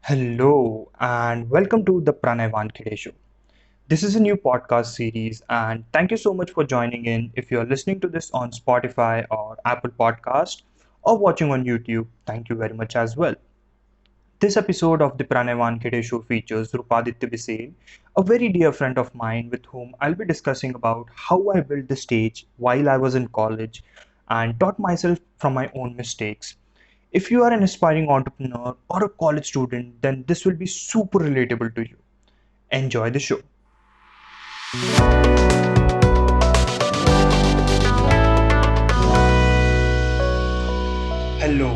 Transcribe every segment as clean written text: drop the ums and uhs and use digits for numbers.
Hello and welcome to the Pranay Wankhede Show. This is a new podcast series and thank you so much for joining in. If you're listening to this on Spotify or Apple Podcast or watching on YouTube, thank you very much as well. This episode of the Pranay Wankhede Show features Rupaditya Bisen, a very dear friend of mine with whom I'll be discussing about how I built the stage while I was in college and taught myself from my own mistakes. If you are an aspiring entrepreneur or a college student, then this will be super relatable to you. Enjoy the show. Hello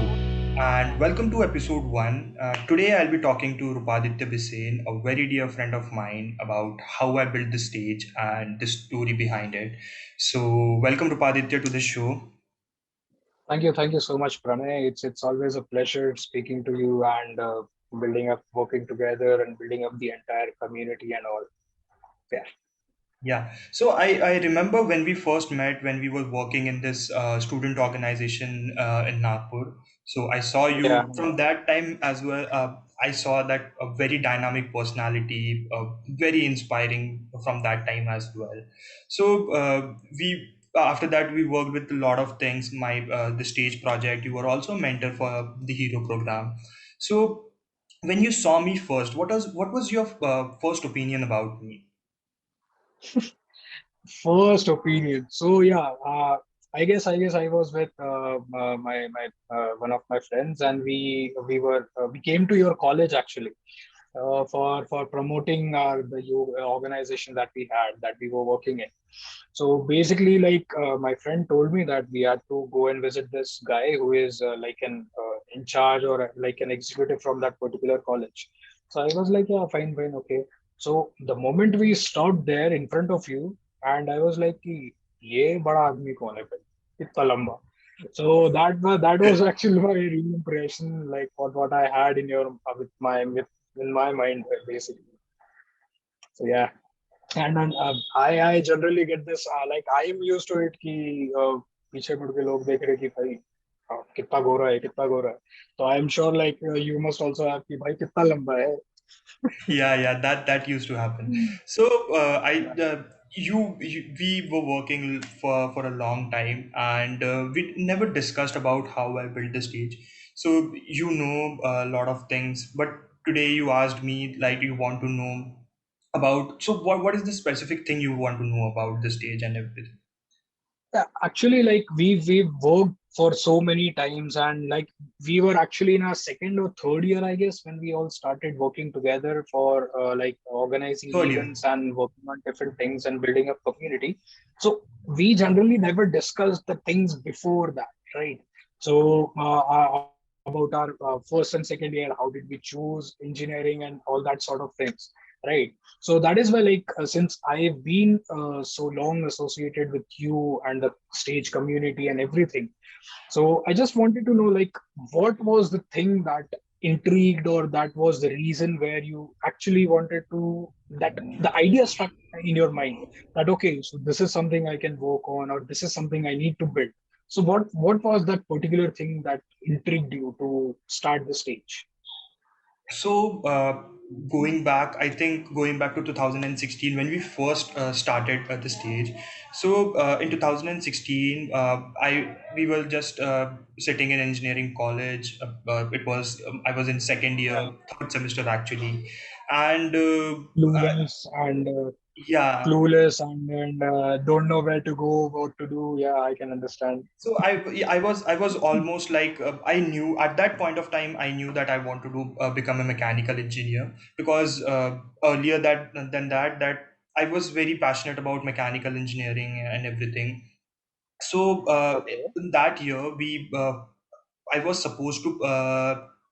and welcome to episode 1. Today I'll be talking to Rupaditya Bisen, a very dear friend of mine, about how I built the stage and the story behind it. So, welcome Rupaditya to the show. Thank you so much, Pranay. It's always a pleasure speaking to you and building up, working together, and building up the entire community and all. Yeah, Yeah, so I remember when we first met, when we were working in this student organization in Nagpur. So I saw yeah, you from that time as well. I saw that a very dynamic personality, very inspiring from that time as well. So we after that we worked with a lot of things. The stage project. You were also a mentor for the Hero program. So when you saw me first, what was your first opinion about me? first opinion. So yeah, I guess I was with my one of my friends, and we came to your college actually for promoting the organization that we had that we were working in. So basically, like my friend told me that we had to go and visit this guy who is like an in charge or like an executive from that particular college. So I was like, yeah, fine, fine, okay. So the moment we stopped there in front of you, and I was like, कि ये बड़ा आदमी कौन है भाई? इतना लंबा. So that was actually my real impression, like what I had in your with in my mind basically. So yeah. And then I generally get this like I am used to it कि पीछे मुड़ के लोग देख रहे कि भाई कितना गोरा है कितना गोरा है. So I am sure like you must also have कि भाई कितना लंबा है. Yeah, that used to happen. So I we were working for a long time, and we never discussed about how I built the stage. So you know a lot of things, but today you asked me like you want to know about. So what is the specific thing you want to know about the stage and everything? Yeah, actually, like we worked for so many times, and like we were actually in our second or third year, I guess, when we all started working together for like organizing Third year. events and working on different things and building a community. So we generally never discussed the things before that, right? So about our first and second year, how did we choose engineering and all that sort of things, right? So that is why, like, since I've been so long associated with you and the stage community and everything, so I just wanted to know, like, what was the thing that intrigued, or that was the reason where you actually wanted to, that the idea struck in your mind that, okay, so this is something I can work on, or this is something I need to build. So what was that particular thing that intrigued you to start the stage? So, going back, I think going back to 2016 when we first started at the stage. So, in 2016, I we were just sitting in engineering college. It was I was in second year, third semester actually, and Clueless and yeah. don't know where to go, what to do. Yeah, I can understand. So I was almost like I knew at that point of time I knew that I want to do become a mechanical engineer because earlier that I was very passionate about mechanical engineering and everything. So Okay. in that year we I was supposed to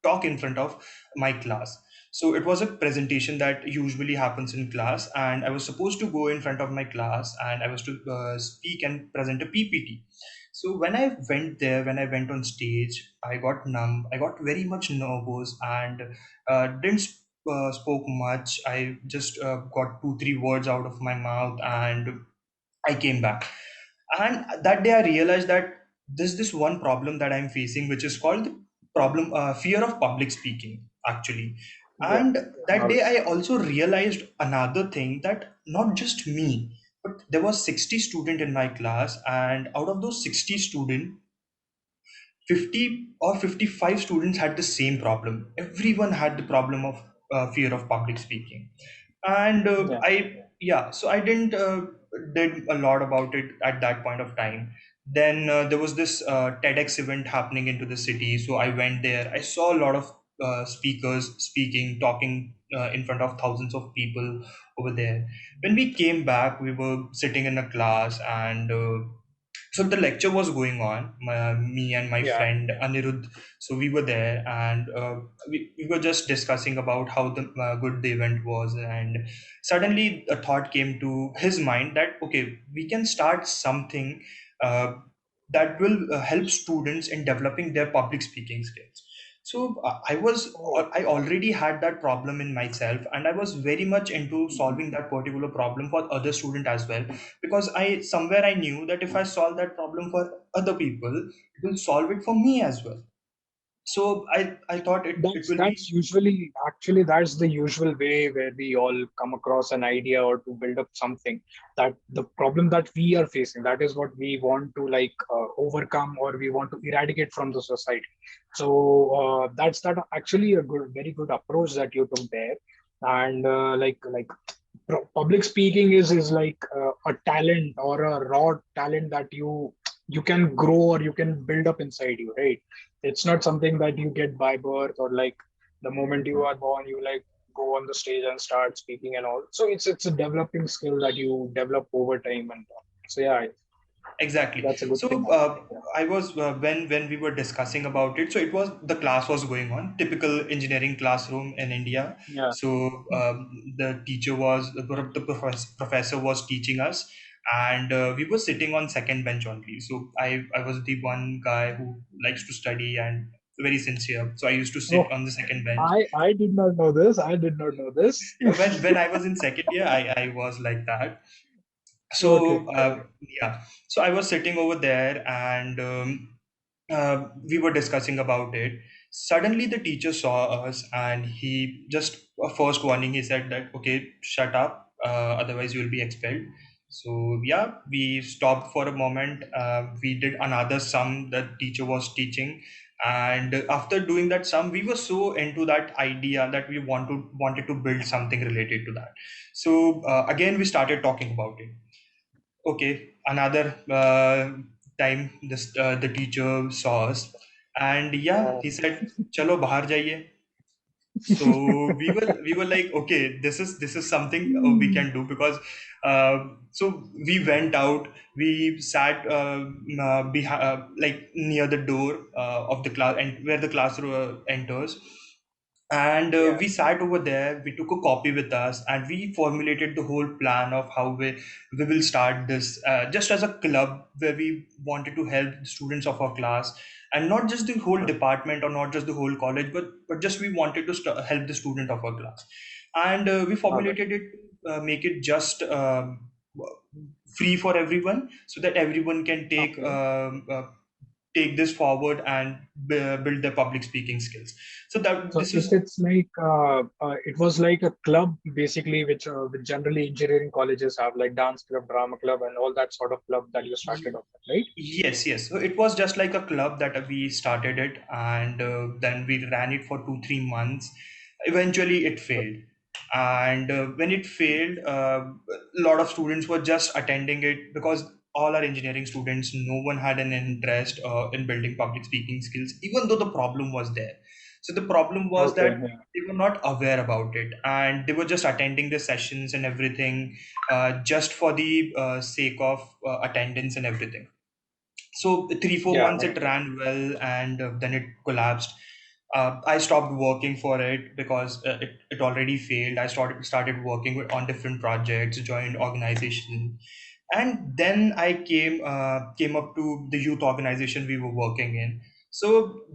talk in front of my class. So it was a presentation that usually happens in class, and I was supposed to go in front of my class and I was to speak and present a PPT. So when I went there, when I went on stage, I got numb. I got very much nervous and didn't spoke much. I just got two, three words out of my mouth and I came back. And that day I realized that there's this one problem that I'm facing, which is called the problem fear of public speaking, actually. Yeah. And that All day right. I also realized another thing, that not just me, but there was 60 student in my class, and out of those 60 student, 50 or 55 students had the same problem. Everyone had the problem of fear of public speaking. And Yeah. so I didn't did a lot about it at that point of time. Then there was this TEDx event happening into the city, so I went there. I saw a lot of speakers speaking, talking in front of thousands of people over there. When we came back, we were sitting in a class, and so the lecture was going on, me and my Yeah. friend Anirudh. So we were there, and we were just discussing about how good the event was. And suddenly a thought came to his mind that, okay, we can start something uh, that will help students in developing their public speaking skills. So Oh. I already had that problem in myself, and I was very much into Mhm. solving that particular problem for other student as well, because I knew that if I solve that problem for other people, it will solve it for me as well. So I thought it will be That's usually actually that's the usual way where we all come across an idea or to build up something, that the problem that we are facing, that is what we want to like overcome, or we want to eradicate from the society. So that's that actually a good, very good approach that you took there. And public speaking is like a talent or a raw talent that you can grow or you can build up inside you, right? It's not something that you get by birth, or like the moment you are born you like go on the stage and start speaking and all. So it's a developing skill that you develop over time and all. So yeah, exactly. that's a good thing So actually. Yeah. I was when we were discussing about it. So it was the class was going on, typical engineering classroom in India. Yeah. So the teacher was professor was teaching us, and we were sitting on second bench only. So I was the one guy who likes to study and very sincere. So I used to sit Oh, on the second bench. I did not know this. I did not know this. Yeah, when I was in second year, I was like that. Okay. So Okay. so I was sitting over there, and we were discussing about it. Suddenly the teacher saw us, and he just first warning, he said that, okay, shut up, otherwise you will be expelled. So yeah, we stopped for a moment. We did another sum that teacher was teaching, and after doing that sum, we were so into that idea that we wanted to build something related to that. So again we started talking about it. Okay, another time this the teacher saw us, and yeah, Uh, he said, "Chalo bahar jaiye." So we were like, okay, this is something we can do, because so we went out, we sat like near the door of the class, and where the classroom enters, and yeah. we sat over there, we took a copy with us, and we formulated the whole plan of how we will start this, just as a club where we wanted to help the students of our class, and not just the whole department or not just the whole college, but just we wanted to help the student of our class. And we All right. formulated it, make it just free for everyone, so that everyone can Okay. take this forward and build their public speaking skills. So that So this if is it's like it was like a club basically, which generally engineering colleges have, like dance club, drama club, and all that sort of club that you started off with, right? Yes, yes. So it was just like a club that we started it, and then we ran it for 2, 3 months. Eventually, it failed, and when it failed, a lot of students were just attending it, because all our engineering students, no one had an interest in building public speaking skills, even though the problem was there. So the problem was Okay. that Yeah. they were not aware about it, and they were just attending the sessions and everything, just for the sake of attendance and everything. So 3, 4 months Yeah. it ran well, and then it collapsed. I stopped working for it, because it already failed. I started working on different projects, joined organization, and then I came up to the youth organization we were working in. So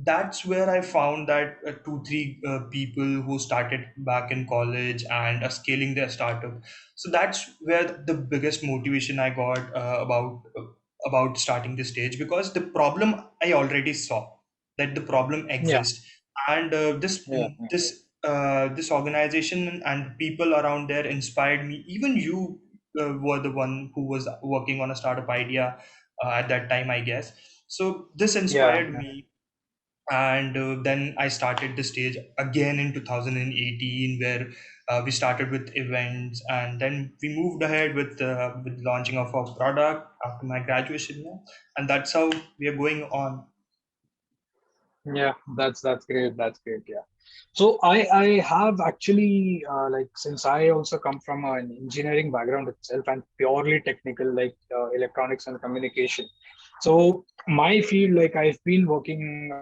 that's where I found that 2, 3 people who started back in college and are scaling their startup. So that's where the biggest motivation I got about starting this stage, because the problem I already saw, that the problem Yeah. exists, and Yeah. Yeah. this organization and people around there inspired me. Even you were the one who was working on a startup idea at that time, I guess. So this Yeah, inspired me, and then I started the stage again in 2018, where we started with events, and then we moved ahead with launching of our product after my graduation, yeah. And that's how we are going on. yeah, that's great. That's great. Yeah. So I have actually like, since I also come from an engineering background itself and purely technical, like electronics and communication. So my field, like I've been working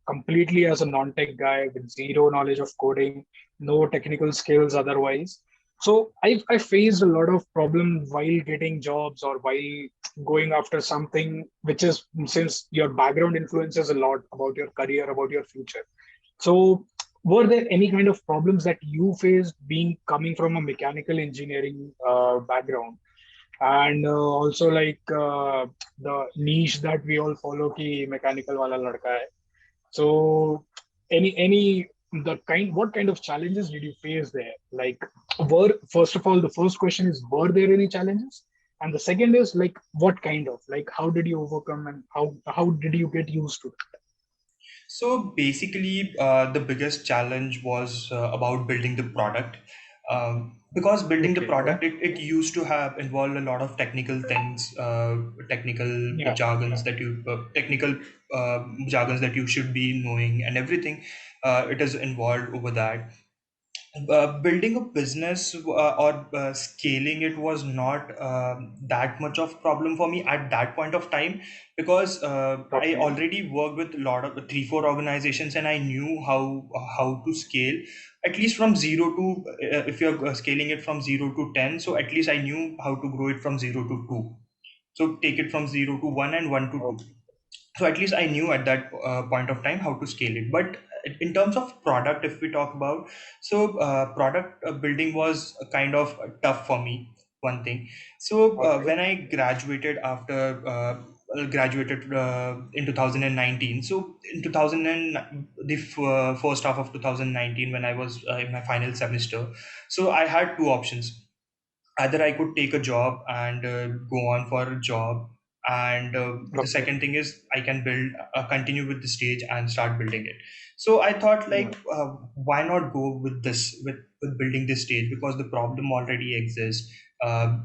completely as a non-tech guy with zero knowledge of coding, no technical skills otherwise. So I faced a lot of problems while getting jobs or while going after something which is, since your background influences a lot about your career, about your future. So were there any kind of problems that you faced being coming from a mechanical engineering background, and also like the niche that we all follow ki mechanical wala ladka hai. So any the kind, what kind of challenges did you face there? Like, were, first of all, the first question is, were there any challenges? And the second is like, what kind of, like, how did you overcome, and how did you get used to it? So basically, the biggest challenge was about building the product. Because building the Okay. product, it used to have involved a lot of technical things, technical Yeah. jargons that you should be knowing, and everything. It is involved over that. Building a business or scaling it was not that much of problem for me at that point of time, because I Okay. already worked with a lot of three four organizations, and I knew how to scale at least from zero to if you're scaling it from 0 to 10, so at least I knew how to grow it from 0 to 2. So take it from 0 to 1 and 1 to 2. Okay. So at least I knew at that point of time how to scale it. But in terms of product, if we talk about, so product building was kind of tough for me, one thing. So All right. when I graduated after graduated in 2019, so in 2000 and first half of 2019, when I was in my final semester, so I had two options. Either I could take a job and go on for a job, and the Okay. second thing is I can build continue with the stage and start building it. So I thought, Yeah. like, why not go with this with building this stage, because the problem already exists.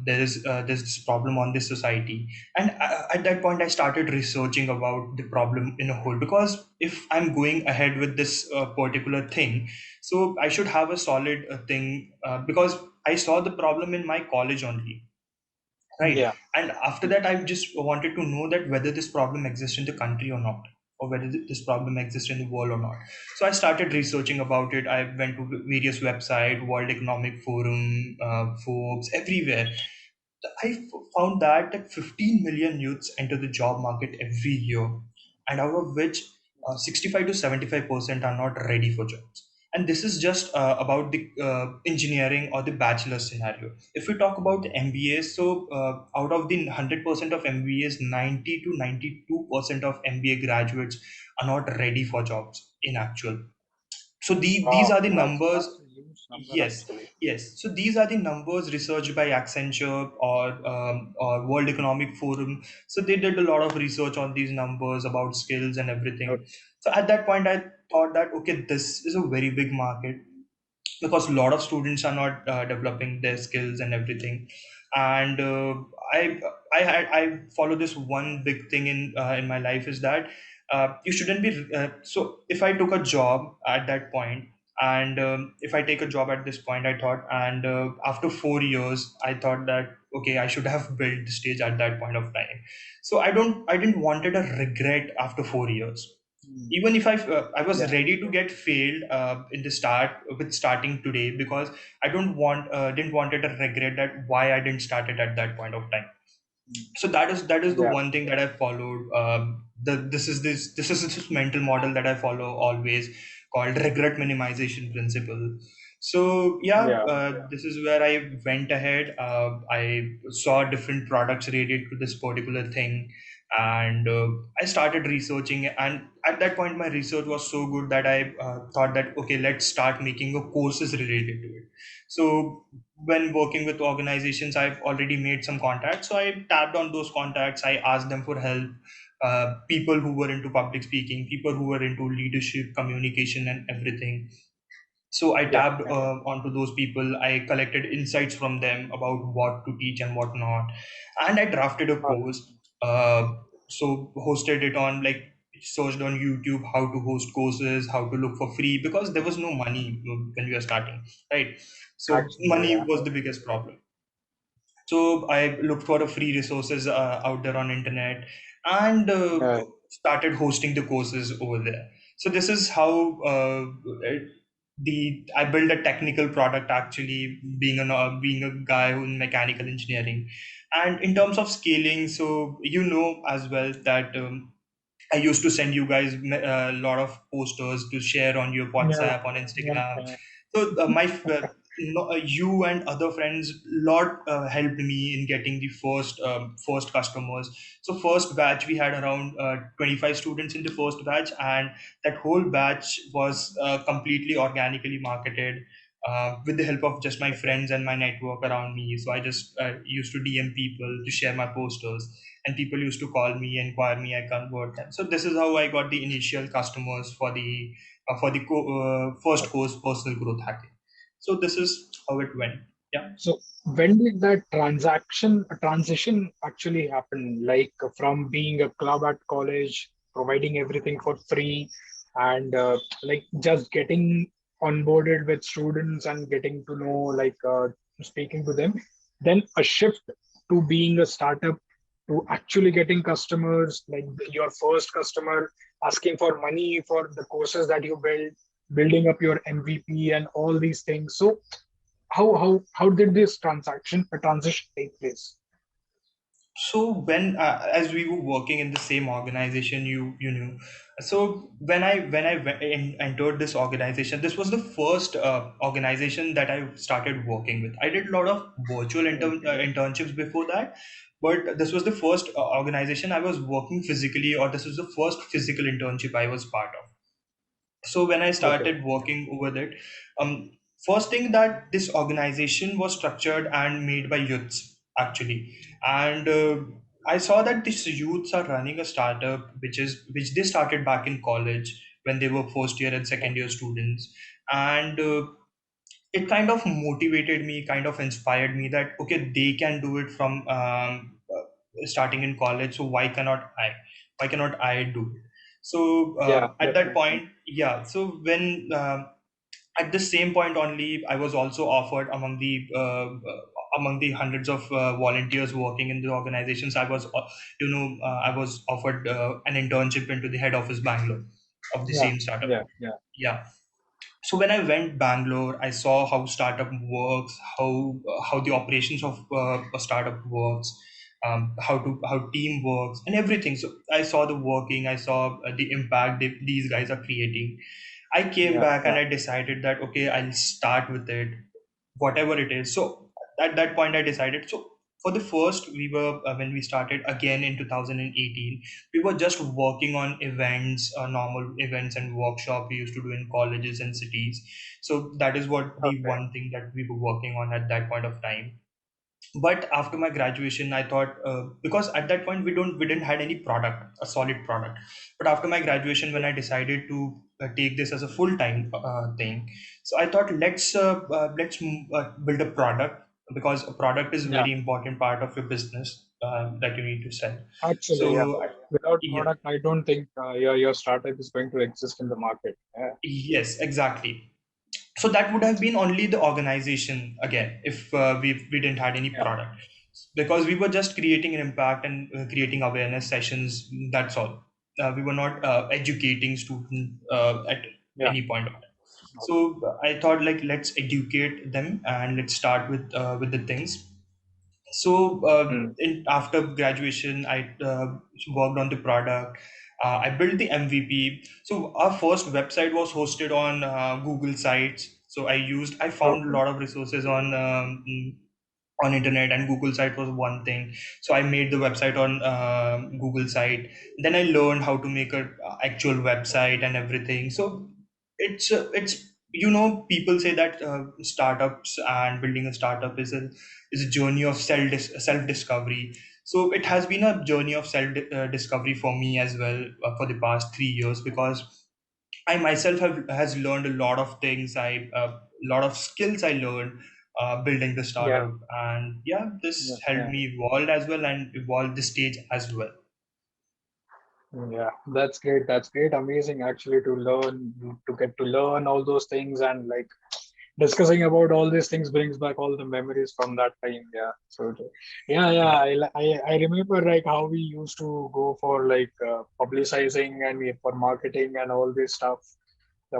There's this problem on this society, and at that point I started researching about the problem in a whole, because if I'm going ahead with this particular thing, so I should have a solid thing, because I saw the problem in my college only, right? Yeah. And after that, I just wanted to know that whether this problem exists in the country or not, or whether this problem exists in the world or not. So I started researching about it. I went to various websites, World Economic Forum, Forbes, everywhere. Found that 15 million youths enter the job market every year, and out of which 65 to 75% are not ready for jobs. And this is just about the engineering or the bachelor scenario. If we talk about the MBAs, so out of the 100% of MBAs, 90 to 92% of MBA graduates are not ready for jobs in actual. So these Wow. are the numbers. That's a huge number Yes, actually. yes. So these are the numbers researched by Accenture or World Economic Forum. So they did a lot of research on these numbers about skills and everything. Okay. So at that point, I thought that, okay, this is a very big market, because a lot of students are not developing their skills and everything. And i I follow this one big thing in my life, is that you shouldn't be so if I took a job at that point, and if I take a job at this point, I thought, and after 4 years I thought that, okay, I should have built the stage at that point of time. So I didn't wanted a regret after 4 years. Mm. Even if I was Yeah. ready to get failed in the start with starting today, because I don't want didn't wanted a regret that why I didn't start it at that point of time. Mm. So that is the Yeah. one thing that I followed. This is this mental model that I follow always, called regret minimization principle. So yeah, Yeah. this is where I went ahead. I saw different products related to this particular thing, And I started researching, and at that point my research was so good that I thought that okay, let's start making a courses related to it. So when working with organizations, I've already made some contacts, so I tapped on those contacts. I asked them for help, people who were into public speaking, people who were into leadership, communication, and everything. So I Yeah, tapped yeah. onto those people. I collected insights from them about what to teach and what not, and I drafted a Uh, course. Uh, so hosted it on, like, searched on YouTube how to host courses, how to look for free, because there was no money when we were starting, right? So Actually, money yeah. was the biggest problem. So I looked for a free resources out there on internet, and Yeah. started hosting the courses over there. So this is how the I built a technical product, actually, being a guy who in mechanical engineering. And in terms of scaling, so you know as well that I used to send you guys a lot of posters to share on your Yeah. WhatsApp, on Yeah. Instagram. Yeah. So no, you and other friends lot helped me in getting the first customers. So first batch we had around 25 students in the first batch, and that whole batch was completely organically marketed with the help of just my friends and my network around me. So I just used to DM people to share my posters, and people used to call me, inquire me, I convert them. So this is how I got the initial customers for the first course, personal growth hacking. So this is how it went. Yeah. So when did that transition actually happen? Like from being a club at college, providing everything for free, and like just getting onboarded with students and getting to know, like speaking to them, then a shift to being a startup, to actually getting customers, like your first customer asking for money for the courses that you build, building up your MVP and all these things. So how did this transition take place? So when as we were working in the same organization, you knew. So when I entered this organization, this was the first organization that I started working with. I did a lot of virtual Okay. internships before that, but this was the first organization I was working physically, or this was the first physical internship I was part of. So when I Okay. started working with it, um, first thing, that this organization was structured and made by youths, actually. And I saw that these youths are running a startup which they started back in college when they were first year and Yeah. second year students. And it kind of motivated me, kind of inspired me, that okay, they can do it from starting in college, so why cannot I do it? So Yeah. at that Definitely. point, yeah, so when at the same point only, I was also offered among the hundreds of volunteers working in the organizations. I was offered an internship into the head office Bangalore of the Yeah. same startup. Yeah. Yeah. Yeah. So when I went Bangalore, I saw how startup works, how the operations of a startup works, how team works and everything. So I saw the working, I saw the impact these guys are creating. I came Yeah. back and Yeah. I decided that okay, I'll start with it, whatever it is. So at that point, I decided. So for the first, we were when we started again in 2018, we were just working on events, normal events and workshop we used to do in colleges and cities. So that is what the Okay. one thing that we were working on at that point of time. But after my graduation, I thought, because at that point we didn't had any product, a solid product. But after my graduation, when Yeah. I decided to take this as a full time thing, so I thought, let's build a product, because a product is a Yeah. very important part of your business that you need to sell. Actually, yeah. So Without yeah. product, I don't think your startup is going to exist in the market. Yeah. Yes, exactly. So that would have been only the organization again, if we didn't had any Yeah. product, because we were just creating an impact and creating awareness sessions. That's all. We were not educating students at Yeah. any point of time. So I thought, like, let's educate them and let's start with the things. So Mm. after graduation, I worked on the product. I built the MVP. So our first website was hosted on Google Sites. So I found a Okay. lot of resources on on internet, and Google site was one thing. So I made the website on Google site. Then I learned how to make a actual website and everything. So it's people say that startups and building a startup is a journey of self discovery. So it has been a journey of self discovery for me as well, for the past 3 years, because I myself have has learned a lot of things. Lot of skills I learned building the Yeah, startup, and yeah, yeah, this helped yeah. me evolve as well and evolve the stage as well. Yeah, that's great. That's great. Amazing actually to get to learn all those things, and like discussing about all these things brings back all the memories from that time. Yeah. So yeah, yeah. Yeah, I remember like how we used to go for like publicizing and for marketing and all this stuff,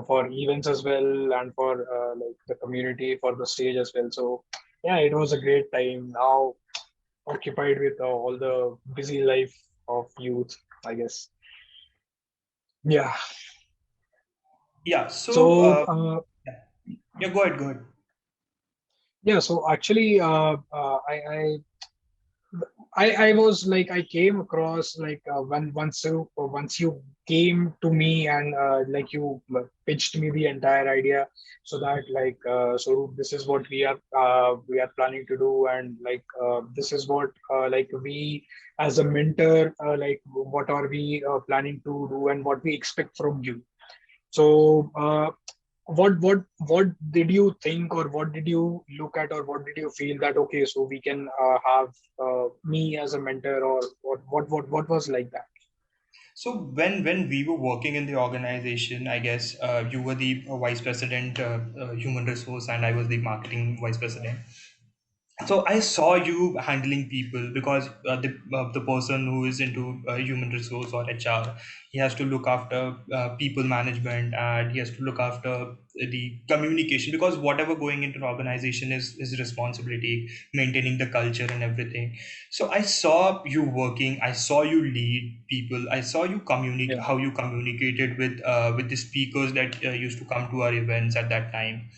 for events as well, and for like the community, for the stage as well. So yeah, it was a great time. Now occupied with all the busy life of youth, I guess. Yeah. yeah. So So yeah, yeah. Go ahead, go ahead. yeah. So actually, I was like I came across like when once you came to me and like you pitched me the entire idea, so that like so this is what we are planning to do, and like this is what like we as a mentor like what are we planning to do and what we expect from you. So what did you think, or what did you look at, or what did you feel that okay, so we can have me as a mentor, or what was like that? So when we were working in the organization, I guess you were the vice president, human resource, and I was the marketing vice president. So I saw you handling people, because the person who is into human resource or HR, he has to look after people management, and he has to look after the communication, because whatever going into an organization is his responsibility, maintaining the culture and everything. So I saw you working, I saw you lead people, I saw you communicate, Yeah, how you communicated with the speakers that used to come to our events at that time.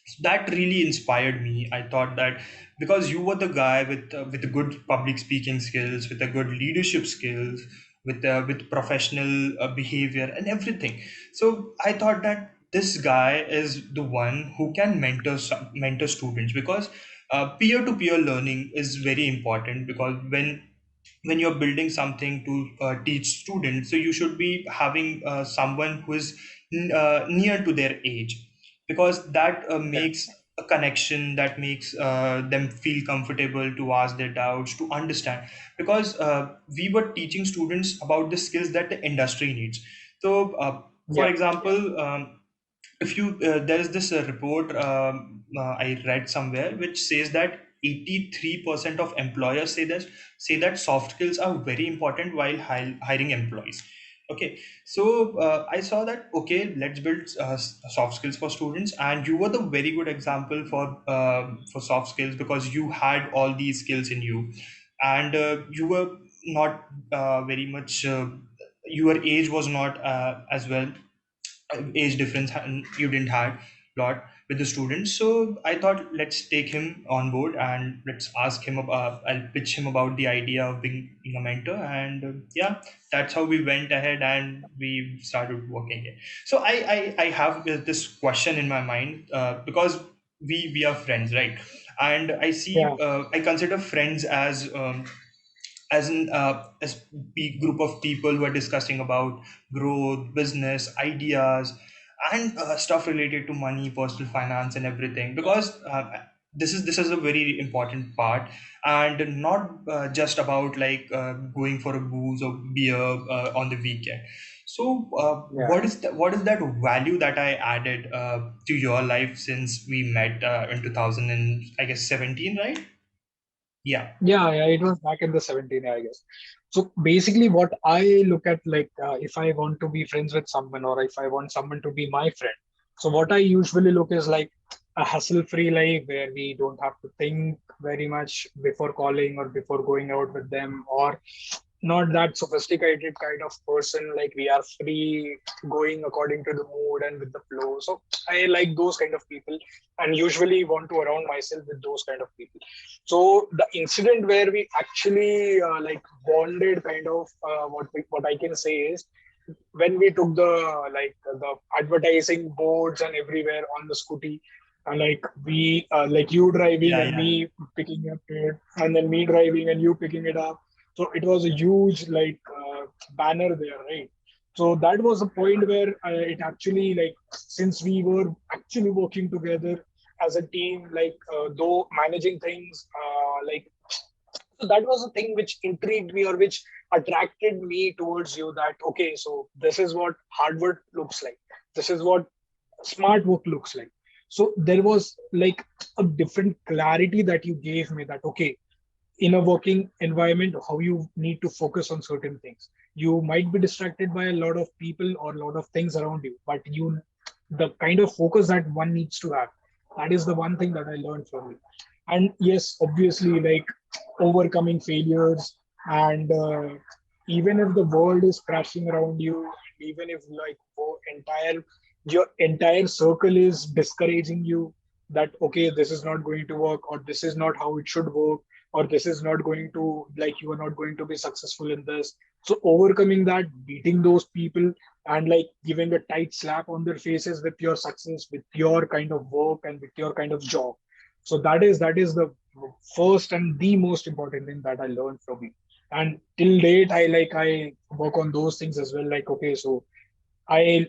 So that really inspired me. I thought that because you were the guy with the good public speaking skills, with the good leadership skills, with professional behavior and everything. So I thought that this guy is the one who can mentor students, because peer to peer learning is very important, because when you're building something to teach students, so you should be having someone who is near to their age, because that yeah, makes a connection, that makes them feel comfortable to ask their doubts, to understand, because we were teaching students about the skills that the industry needs. So for yeah, example, if you there is this report I read somewhere, which says that 83% of employers say that soft skills are very important while hiring employees. Okay, so I saw that, okay, let's build soft skills for students, and you were the very good example for soft skills, because you had all these skills in you, and you were not very much your age was not as well age difference, and you didn't had lot with the students. So I thought, let's take him on board and let's ask him about, I'll pitch him about the idea of being a mentor, and yeah, that's how we went ahead and we started working it. So I have this question in my mind, because we are friends, right? And I see, yeah, I consider friends as big group of people who are discussing about growth, business ideas, and stuff related to money, personal finance, and everything, because this is a very important part, and not just about like going for a booze or beer on the weekend. So yeah. what is that value that I added to your life since we met in 2000 and I guess 17, right? Yeah. Yeah, yeah, it was back in the 17, I guess. So basically, what I look at, like, if I want to be friends with someone, or if I want someone to be my friend, so what I usually look is like a hassle-free life where we don't have to think very much before calling or before going out with them, or not that sophisticated kind of person. Like we are free, going according to the mood and with the flow. So I like those kind of people, and usually want to surround myself with those kind of people. So the incident where we actually like bonded, kind of what I can say is when we took the advertising boards and everywhere on the scooty, and like we like you driving Yeah, and yeah. me picking up it, and then me driving and you picking it up. So it was a huge banner there, right? So that was a point where it actually, like, since we were actually working together as a team, though managing things, so that was a thing which intrigued me, or which attracted me towards you, that okay, so this is what hard work looks like, this is what smart work looks like. So there was like a different clarity that you gave me, that okay, in a working environment, how you need to focus on certain things. You might be distracted by a lot of people or a lot of things around you, but the kind of focus that one needs to have, that is the one thing that I learned from you. And yes, obviously, like overcoming failures, and even if the world is crashing around you, and even if your entire circle is discouraging you, that okay, this is not going to work, or this is not how it should work, or this is not going to, like, you are not going to be successful in this. So overcoming that, beating those people, and like giving a tight slap on their faces with your success, with your kind of work, and with your kind of job. So that is the first and the most important thing that I learned from you. And till date, I work on those things as well. Like okay, so I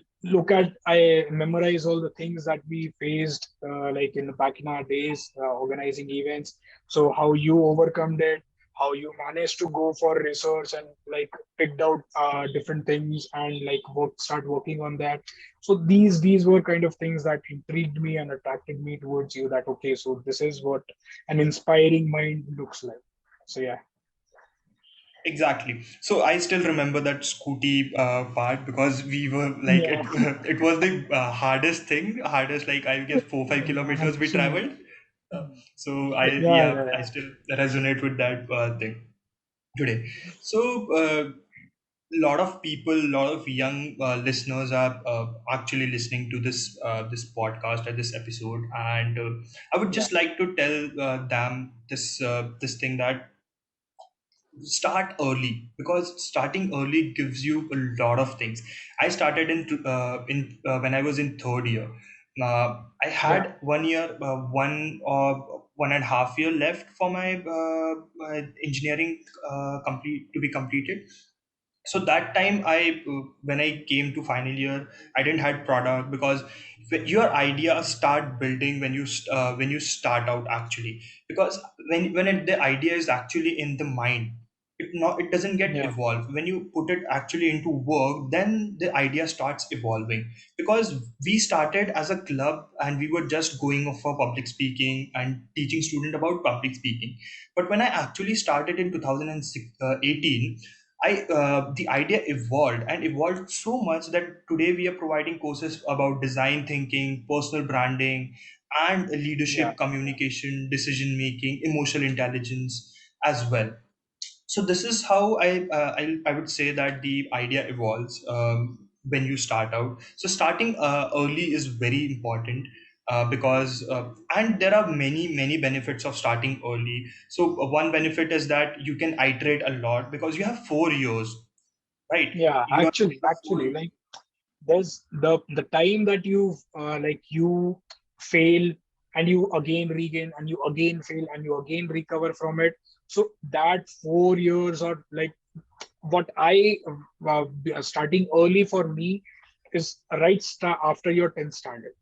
memorize all the things that we faced, like in back in our days, organizing events. So how you overcome that, how you managed to go for research and like picked out different things, and like start working on that. So these were kind of things that intrigued me and attracted me towards you. That okay, so this is what an inspiring mind looks like. So yeah, Exactly. So I still remember that scooty part because we were like yeah, it. It was the hardest thing, hardest, like I guess 4 5 kilometers we actually, traveled. So I, yeah, yeah, yeah, I yeah, still resonate with that thing today. So lot of people, lot of young listeners are actually listening to this podcast or this episode, and I would yeah, just like to tell them this thing that start early, because starting early gives you a lot of things. I started in when I was in third year. I yeah, had 1 year, 1.5 year left for my engineering complete to be completed. So that time when I came to final year, I didn't had product, because your idea start building when you start out actually, because the idea is actually in the mind, it doesn't get yeah, evolved. When you put it actually into work, then the idea starts evolving. Because we started as a club and we were just going for public speaking and teaching student about public speaking. But when I actually started in 2018, the idea evolved and evolved so much that today we are providing courses about design thinking, personal branding, and yeah, leadership, communication, decision making, emotional intelligence as well. So this is how I would say that the idea evolves when you start out. So starting early is very important, because and there are many benefits of starting early. So one benefit is that you can iterate a lot because you have 4 years, right? yeah. You are Actually, like there's the time that you fail, and you again regain, and you again fail, and you again recover from it. So that 4 years, or like what I starting early for me is right after your 10th standard,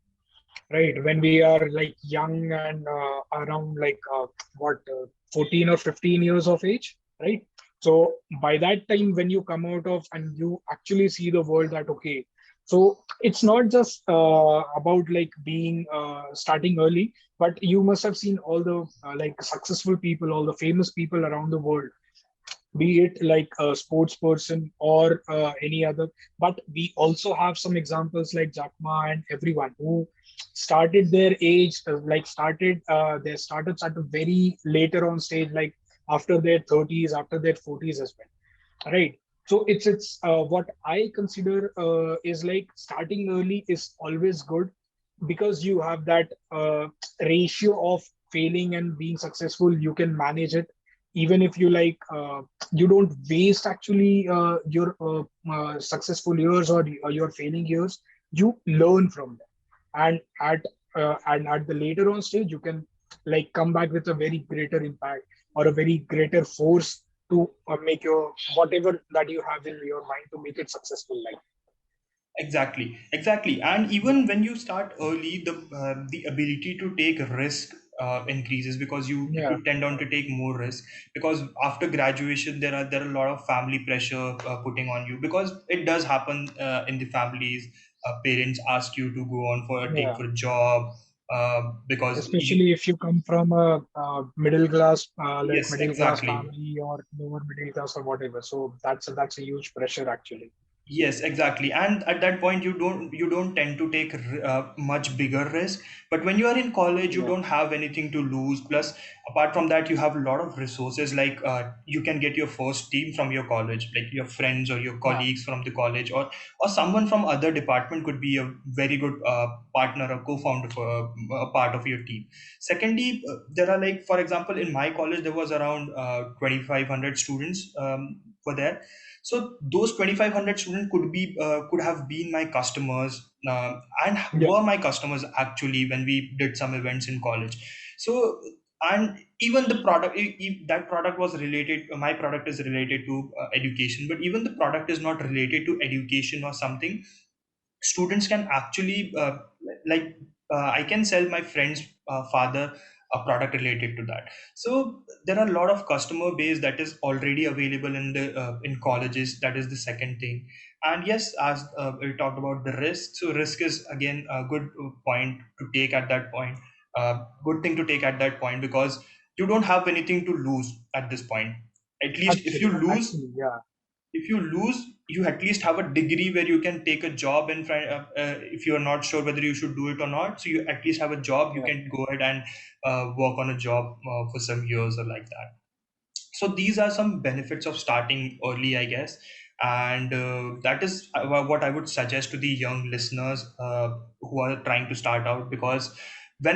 right? When we are like young and around what 14 or 15 years of age, right? So by that time, when you come out of and you actually see the world, that okay, so it's not just about like being starting early, but you must have seen all the like successful people, all the famous people around the world, be it like a sports person or any other. But we also have some examples like Jack Ma and everyone who started their age, started their startups at a very later on stage, like after their 30s, after their 40s as well. Right. So it's what I consider is like starting early is always good, because you have that ratio of failing and being successful. You can manage it, even if you like you don't waste actually your successful years or your failing years. You learn from them, and at the later on stage you can like come back with a very greater impact or a very greater force to make your whatever that you have in your mind to make it successful, like. Exactly, exactly. And even when you start early, the ability to take risk increases because Yeah, you tend on to take more risk, because after graduation there are a lot of family pressure putting on you, because it does happen in the families. Parents ask you to go on for take yeah. for a job, because you, Especially if you come from a middle class like yes, middle class exactly. family or lower middle class or whatever, so that's a huge pressure actually. Yes, exactly. And at that point, you don't tend to take much bigger risk. But when you are in college, you Yeah, don't have anything to lose. Plus, apart from that, you have a lot of resources. Like you can get your first team from your college, like your friends or your yeah, colleagues from the college, or someone from other department could be a very good partner or co-founder for a part of your team. Secondly, there are, like, for example, in my college there was around 2,500 students were there. So those 2,500 students could have been my customers, and yeah, were my customers actually when we did some events in college. So, and even the product, if that product was related, my product is related to education, but even the product is not related to education or something, students can actually like I can sell my friend's father a product related to that. So there are a lot of customer base that is already available in colleges. That is the second thing. And yes, as we talked about the risk, so risk is again a good point to take at that point, good thing to take at that point, because you don't have anything to lose at this point. At least actually, yeah, if you lose, you at least have a degree where you can take a job in front if you are not sure whether you should do it or not, so you at least have a job, you yeah, can go ahead and work on a job for some years or like that. So these are some benefits of starting early, I guess. And that is what I would suggest to the young listeners who are trying to start out, because when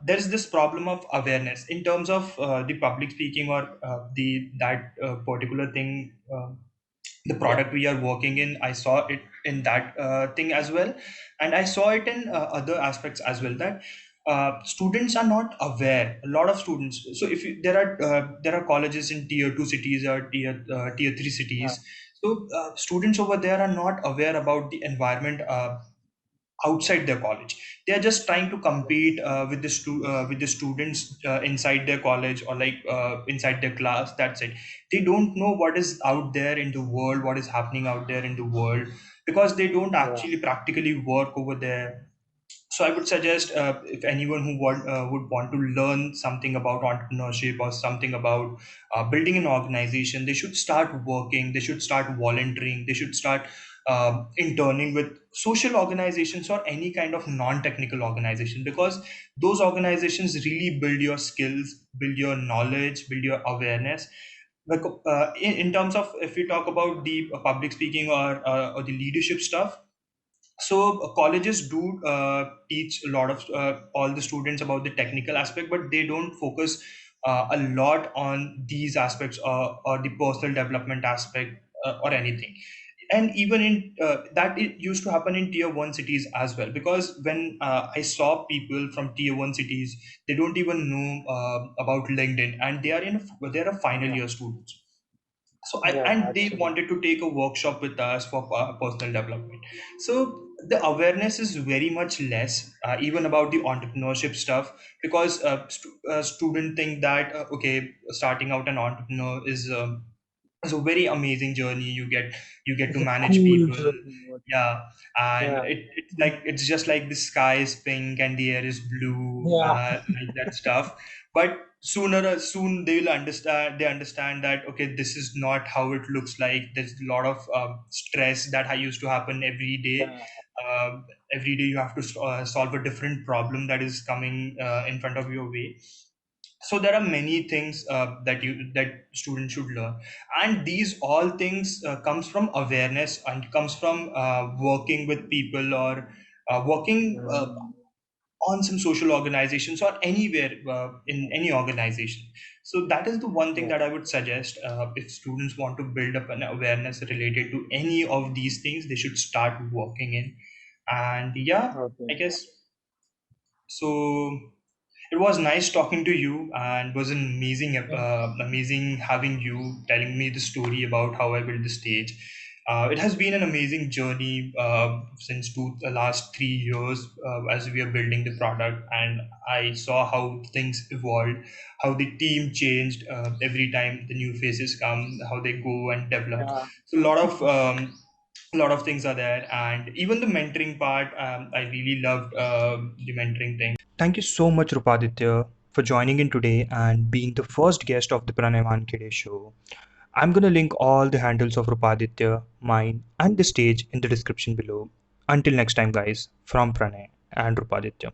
there's this problem of awareness in terms of the public speaking, or the that particular thing, the yeah, product we are working in, I saw it in that thing as well. And I saw it in other aspects as well, that students are not aware, a lot of students. So if you, there are colleges in tier 2 cities or tier 3 yeah, cities. So students over there are not aware about the environment outside their college. They are just trying to compete with the students inside their college, or like inside their class. That's it. They don't know what is out there in the world, what is happening out there in the world, because they don't yeah, actually practically work over there. So I would suggest, if anyone who would want to learn something about entrepreneurship or something about building an organization, they should start working, they should start volunteering, they should start interning with social organizations or any kind of non-technical organization, because those organizations really build your skills, build your knowledge, build your awareness. Like in terms of, if we talk about the public speaking or the leadership stuff, so colleges do teach a lot of all the students about the technical aspect, but they don't focus a lot on these aspects, or the personal development aspect, or anything. And even in that, it used to happen in tier 1 cities as well, because when I saw people from tier 1 cities, they don't even know about LinkedIn, and they're a final yeah, year students. So yeah, and they actually, wanted to take a workshop with us for personal development. So the awareness is very much less, even about the entrepreneurship stuff, because student think that okay, starting out an entrepreneur is a very amazing journey. You get to it's a manage cool people. journey. Yeah. And Yeah, it's just like the sky is pink and the air is blue, yeah, like that stuff. But soon they will understand that okay, this is not how it looks like. There's a lot of stress that I used to happen every day. yeah, Every day you have to solve a different problem that is coming in front of your way. So there are many things that students should learn, and these all things comes from awareness and comes from working with people, or working Mm. on some social organizations, or anywhere in any organization. So that is the one thing Yeah. that I would suggest. If students want to build up an awareness related to any of these things, they should start working in. And yeah, I Okay. guess so. It was nice talking to you, and was an Yeah. amazing having you telling me the story about how I built the stage. It has been an amazing journey since the last 3 years as we are building the product, and I saw how things evolved, how the team changed every time the new faces come, how they go and develop. Yeah. So a lot of things are there, and even the mentoring part. I really loved the mentoring thing. Thank you so much, Rupaditya, for joining in today and being the first guest of the Pranay Wankhede Show. I'm going to link all the handles of Rupaditya, mine, and the stage in the description below. Until next time, guys, from Pranay and Rupaditya.